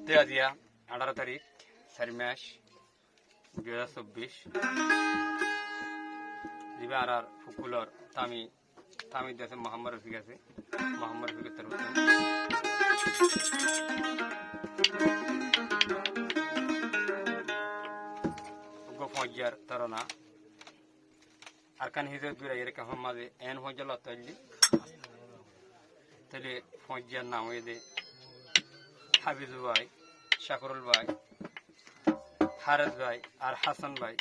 দিয়া 18 তারিখ 4 মাস 2024 দিবে আর ফুকুলর তামি দেশে মোহাম্মদ রফিক আছে মোহাম্মদ রফিকের তরফ ফৌজিয়ার তরনা আর কান হিজে দূরে এরকম মাঝে এন ফৌজিয়া লতাইলি তাহলে ফৌজিয়ার নাম হয়ে দে হাবিজু ভাই শাকরুল ভাই হারেস ভাই আর হাসান ভাই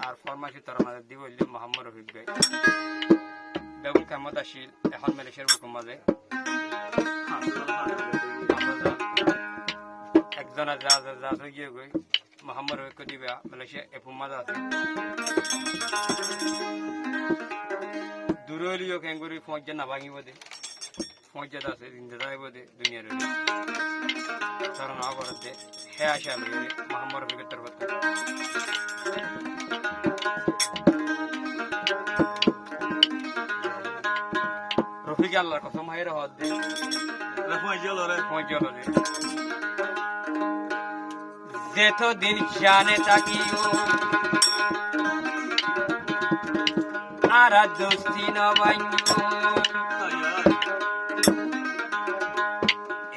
আর ফরমাসি তরনা দিব মোহাম্মদ রফিক ভাই বেগুন কামত আসিল এখন মালয়েশিয়ার বুকুম মাঝে একজন যা গিয়ে গই মোহাম্মদ রফিক দিবে মালয়েশিয়া এফুম মাঝে আছে দূরে হলিও কেঙ্গুরি ফৌজিয়া না ভাঙিব দে ফৌজিয়া আছে জিন্দা যাইব দে দুনিয়ার তরনা করতে হে আসা মোহাম্মদ রফিকের তরফ রফিক আল্লাহর কসম হাইরে হদ দে যেতদিন জানে তাকিও আর দোস্তি নবাইন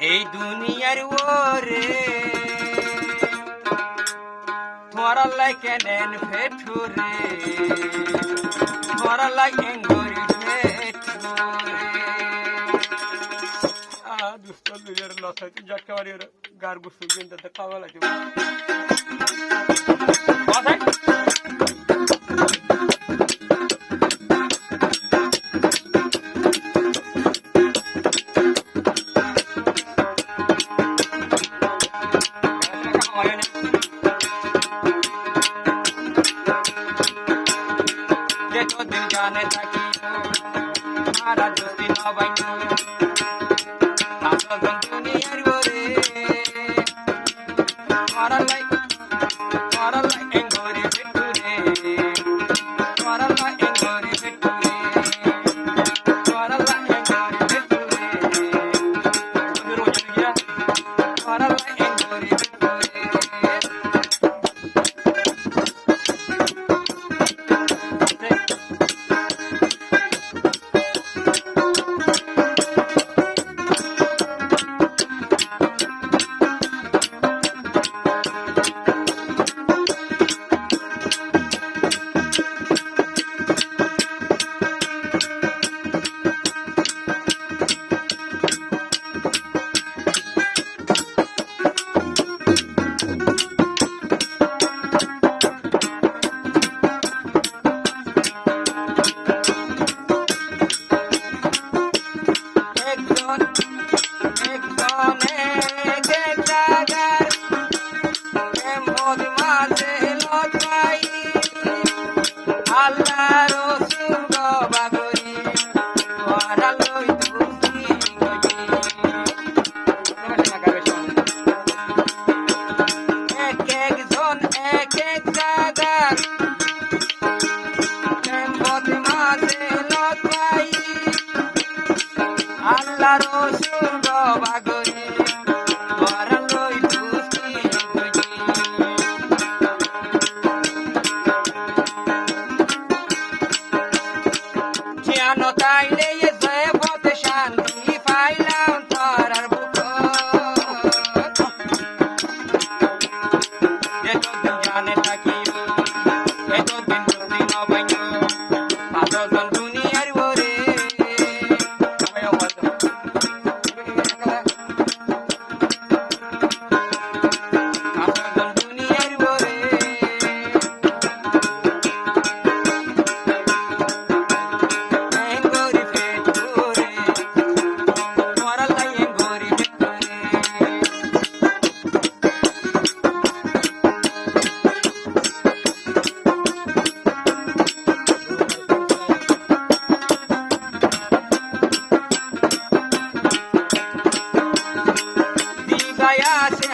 এই দুনিয়ার ওরে তোমার লাইকে নেন ফেঠুরে তোমার লাইকে গরি ফেঠুরে দুষ্ট দুনিয়ার লস হয়েছে যাকে বাড়ি গার গুসু কিন্তু খাওয়া লাগে যেতদিন জানে থাকি আর দোস্তি নবাই দুনিয়ার গোরে মারালাই এঙ্গরি ভেটুরে মারালাই এঙ্গরি ভেটুরে মারালাই এঙ্গরি ভেটুরে রোজ গিয়া মারালাই এঙ্গরি ভেটুরে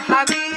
হাবিব